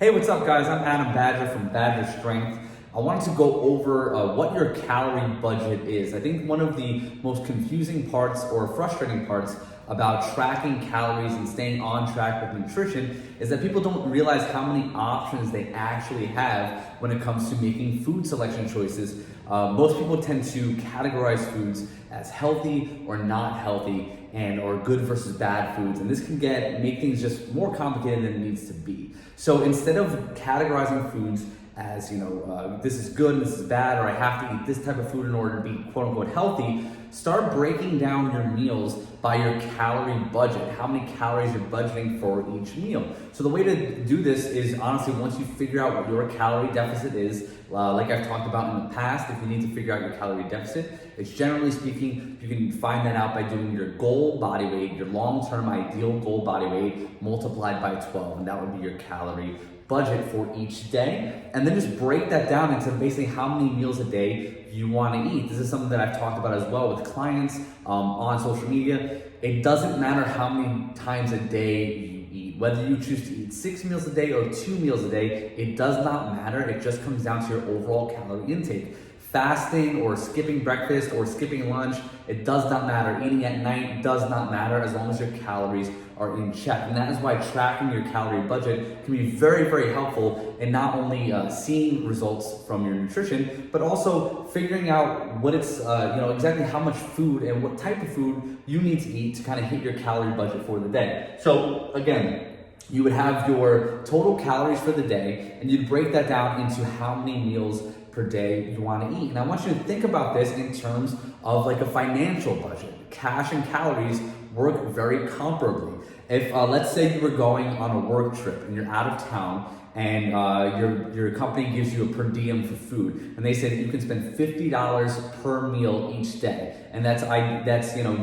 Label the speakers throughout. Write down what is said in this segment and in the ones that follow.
Speaker 1: Hey, what's up guys? I'm Adam Badger from Badger Strength. I wanted to go over what your calorie budget is. I think one of the most confusing parts or frustrating parts about tracking calories and staying on track with nutrition is that people don't realize how many options they actually have when it comes to making food selection choices. Most people tend to categorize foods as healthy or not healthy or good versus bad foods, and this can make things just more complicated than it needs to be. So instead of categorizing foods as, this is good and this is bad, or I have to eat this type of food in order to be quote unquote healthy, start breaking down your meals by your calorie budget, how many calories you're budgeting for each meal. So the way to do this is honestly, once you figure out what your calorie deficit is, like I've talked about in the past, if you need to figure out your calorie deficit, it's generally speaking, you can find that out by doing your goal body weight, your long-term ideal goal body weight multiplied by 12, and that would be your calorie budget for each day. And then just break that down into basically how many meals a day you want to eat. This is something that I've talked about as well with clients on social media. It doesn't matter how many times a day you eat, whether you choose to eat 6 meals a day or 2 meals a day, it does not matter. It just comes down to your overall calorie intake. Fasting or skipping breakfast or skipping lunch, it does not matter. Eating at night does not matter as long as your calories are in check. And that is why tracking your calorie budget can be very, very helpful in not only seeing results from your nutrition, but also figuring out what it's, exactly how much food and what type of food you need to eat to kind of hit your calorie budget for the day. So again, you would have your total calories for the day, and you'd break that down into how many meals per day you want to eat. And I want you to think about this in terms of like a financial budget. Cash and calories work very comparably. If let's say you were going on a work trip and you're out of town and your company gives you a per diem for food, and they say that you can spend $50 per meal each day, and that's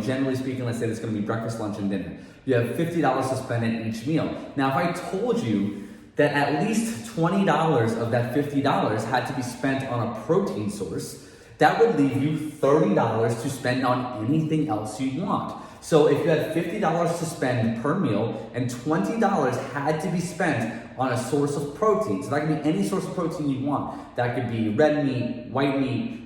Speaker 1: generally speaking, let's say it's going to be breakfast, lunch, and dinner. You have $50 to spend at each meal. Now, if I told you that at least $20 of that $50 had to be spent on a protein source, that would leave you $30 to spend on anything else you want. So if you had $50 to spend per meal and $20 had to be spent on a source of protein, so that could be any source of protein you want. That could be red meat, white meat,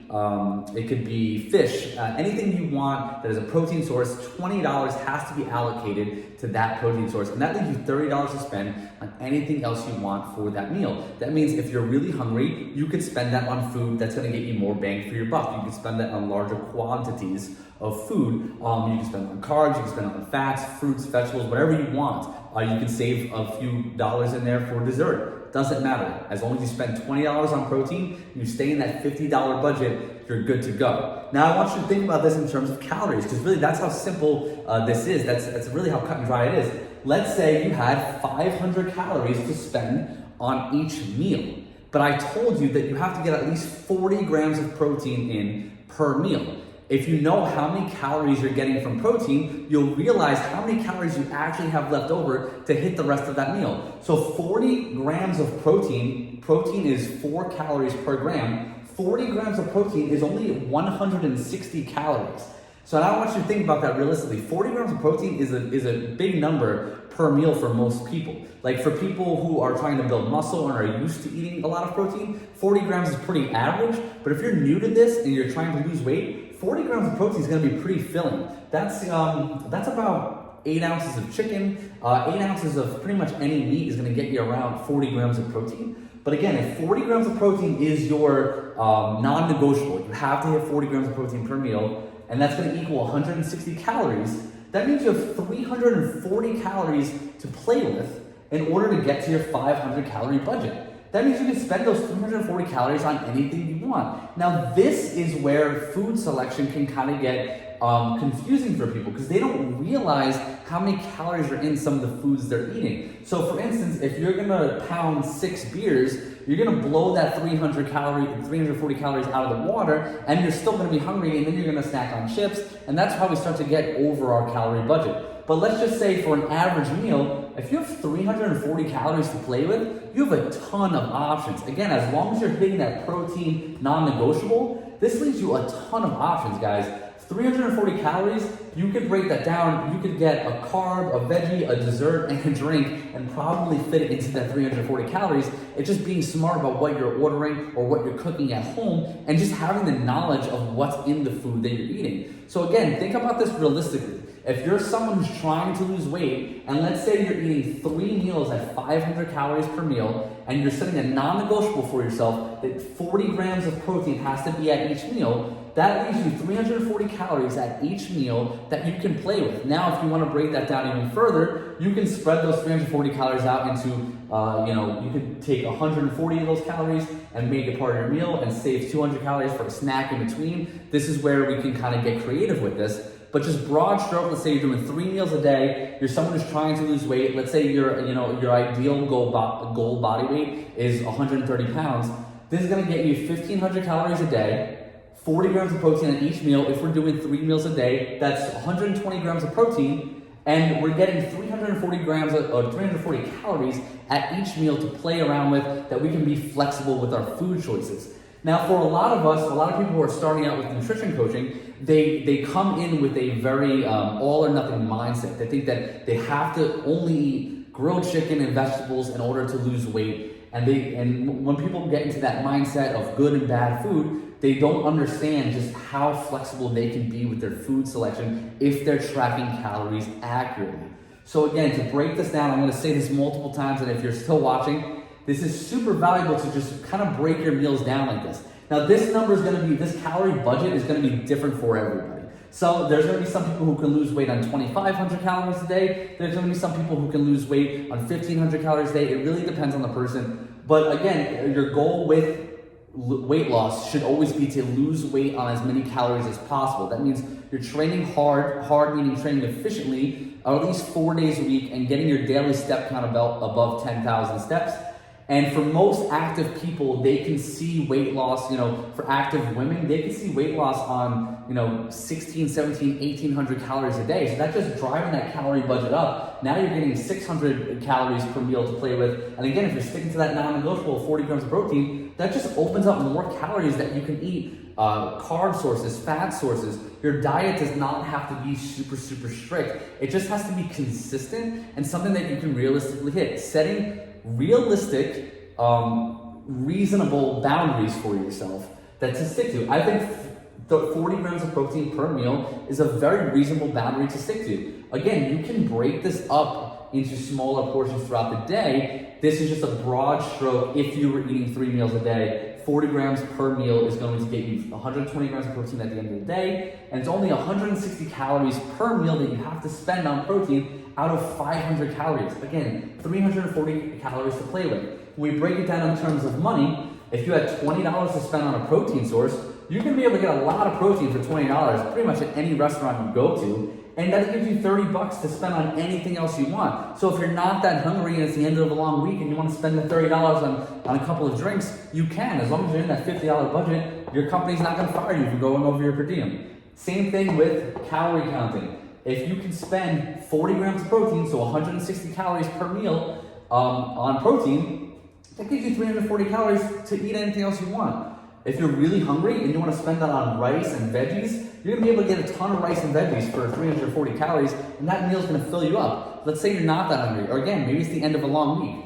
Speaker 1: it could be fish, anything you want that is a protein source, $20 has to be allocated to that protein source. And that leaves you $30 to spend on anything else you want for that meal. That means if you're really hungry, you could spend that on food that's gonna get you more bang for your buck. You could spend that on larger quantities of food. You can spend it on carbs, you can spend it on fats, fruits, vegetables, whatever you want. You can save a few dollars in there for dessert. Doesn't matter. As long as you spend $20 on protein, you stay in that $50 budget, you're good to go. Now I want you to think about this in terms of calories, because really that's how simple this is. That's really how cut and dry it is. Let's say you had 500 calories to spend on each meal, but I told you that you have to get at least 40 grams of protein in per meal. If you know how many calories you're getting from protein, you'll realize how many calories you actually have left over to hit the rest of that meal. So 40 grams of protein is 4 calories per gram. 40 grams of protein is only 160 calories. So now I want you to think about that realistically. 40 grams of protein is a big number per meal for most people. Like for people who are trying to build muscle and are used to eating a lot of protein, 40 grams is pretty average. But if you're new to this and you're trying to lose weight, 40 grams of protein is going to be pretty filling. That's about 8 ounces of chicken. 8 ounces of pretty much any meat is going to get you around 40 grams of protein. But again, if 40 grams of protein is your non-negotiable, you have to hit 40 grams of protein per meal, and that's going to equal 160 calories. That means you have 340 calories to play with in order to get to your 500 calorie budget. That means you can spend those 340 calories on anything you want. Now, this is where food selection can kind of get confusing for people, because they don't realize how many calories are in some of the foods they're eating. So for instance, if you're gonna pound 6 beers, you're gonna blow that 340 calories out of the water, and you're still gonna be hungry, and then you're gonna snack on chips, and that's how we start to get over our calorie budget. But let's just say for an average meal, if you have 340 calories to play with, you have a ton of options. Again, as long as you're hitting that protein non-negotiable, this leaves you a ton of options, guys. 340 calories, you could break that down. You could get a carb, a veggie, a dessert, and a drink, and probably fit it into that 340 calories. It's just being smart about what you're ordering or what you're cooking at home, and just having the knowledge of what's in the food that you're eating. So again, think about this realistically. If you're someone who's trying to lose weight, and let's say you're eating 3 meals at 500 calories per meal, and you're setting a non-negotiable for yourself that 40 grams of protein has to be at each meal, that leaves you 340 calories at each meal that you can play with. Now, if you want to break that down even further, you can spread those 340 calories out into, you could take 140 of those calories and make it part of your meal and save 200 calories for a snack in between. This is where we can kind of get creative with this. But just broad stroke, let's say you're doing 3 meals a day, you're someone who's trying to lose weight, let's say your ideal goal body weight is 130 pounds. This is gonna get you 1,500 calories a day, 40 grams of protein at each meal. If we're doing 3 meals a day, that's 120 grams of protein, and we're getting 340 calories at each meal to play around with, that we can be flexible with our food choices. Now, for a lot of us, a lot of people who are starting out with nutrition coaching, they come in with a very all or nothing mindset. They think that they have to only eat grilled chicken and vegetables in order to lose weight. And when people get into that mindset of good and bad food, they don't understand just how flexible they can be with their food selection if they're tracking calories accurately. So again, to break this down, I'm going to say this multiple times, and if you're still watching, this is super valuable to just kind of break your meals down like this. Now, this calorie budget is going to be different for everybody. So there's going to be some people who can lose weight on 2,500 calories a day. There's going to be some people who can lose weight on 1,500 calories a day. It really depends on the person. But again, your goal with weight loss should always be to lose weight on as many calories as possible. That means you're training hard meaning training efficiently, at least 4 days a week, and getting your daily step count above 10,000 steps. And for most active people, they can see weight loss, for active women, they can see weight loss on, 16, 17, 1,800 calories a day. So that's just driving that calorie budget up. Now you're getting 600 calories per meal to play with. And again, if you're sticking to that non-negotiable 40 grams of protein, that just opens up more calories that you can eat. Carb sources, fat sources. Your diet does not have to be super, super strict. It just has to be consistent and something that you can realistically hit. Setting realistic, reasonable boundaries for yourself that to stick to. I think the 40 grams of protein per meal is a very reasonable boundary to stick to. Again, you can break this up into smaller portions throughout the day. This is just a broad stroke. If you were eating 3 meals a day, 40 grams per meal is going to get you 120 grams of protein at the end of the day, and it's only 160 calories per meal that you have to spend on protein out of 500 calories. Again, 340 calories to play with. When we break it down in terms of money, if you had $20 to spend on a protein source, you're going to be able to get a lot of protein for $20 pretty much at any restaurant you go to, and that gives you $30 to spend on anything else you want. So if you're not that hungry and it's the end of a long week and you want to spend the $30 on a couple of drinks, you can. As long as you're in that $50 budget, your company's not going to fire you for going over your per diem. Same thing with calorie counting. If you can spend 40 grams of protein, so 160 calories per meal on protein, that gives you 340 calories to eat anything else you want. If you're really hungry and you want to spend that on rice and veggies, you're going to be able to get a ton of rice and veggies for 340 calories, and that meal's going to fill you up. Let's say you're not that hungry, or again, maybe it's the end of a long week.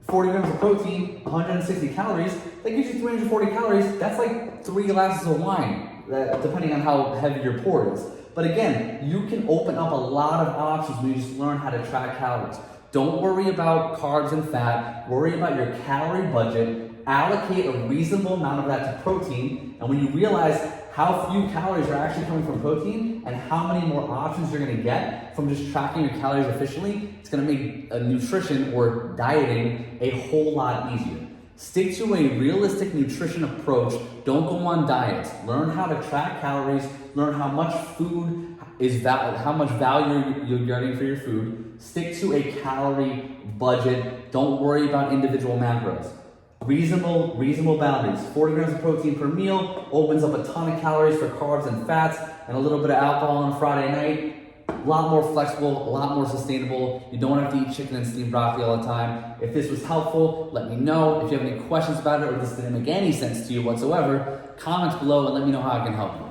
Speaker 1: 40 grams of protein, 160 calories, that gives you 340 calories. That's like 3 glasses of wine, depending on how heavy your pour is. But again, you can open up a lot of options when you just learn how to track calories. Don't worry about carbs and fat, worry about your calorie budget, allocate a reasonable amount of that to protein, and when you realize how few calories are actually coming from protein and how many more options you're gonna get from just tracking your calories efficiently, it's gonna make nutrition or dieting a whole lot easier. Stick to a realistic nutrition approach. Don't go on diets. Learn how to track calories, learn how much food is how much value you're getting for your food. Stick to a calorie budget. Don't worry about individual macros. Reasonable boundaries. 40 grams of protein per meal opens up a ton of calories for carbs and fats, and a little bit of alcohol on Friday night. A lot more flexible, a lot more sustainable. You don't have to eat chicken and steamed broccoli all the time. If this was helpful, let me know. If you have any questions about it or this didn't make any sense to you whatsoever, comments below and let me know how I can help you.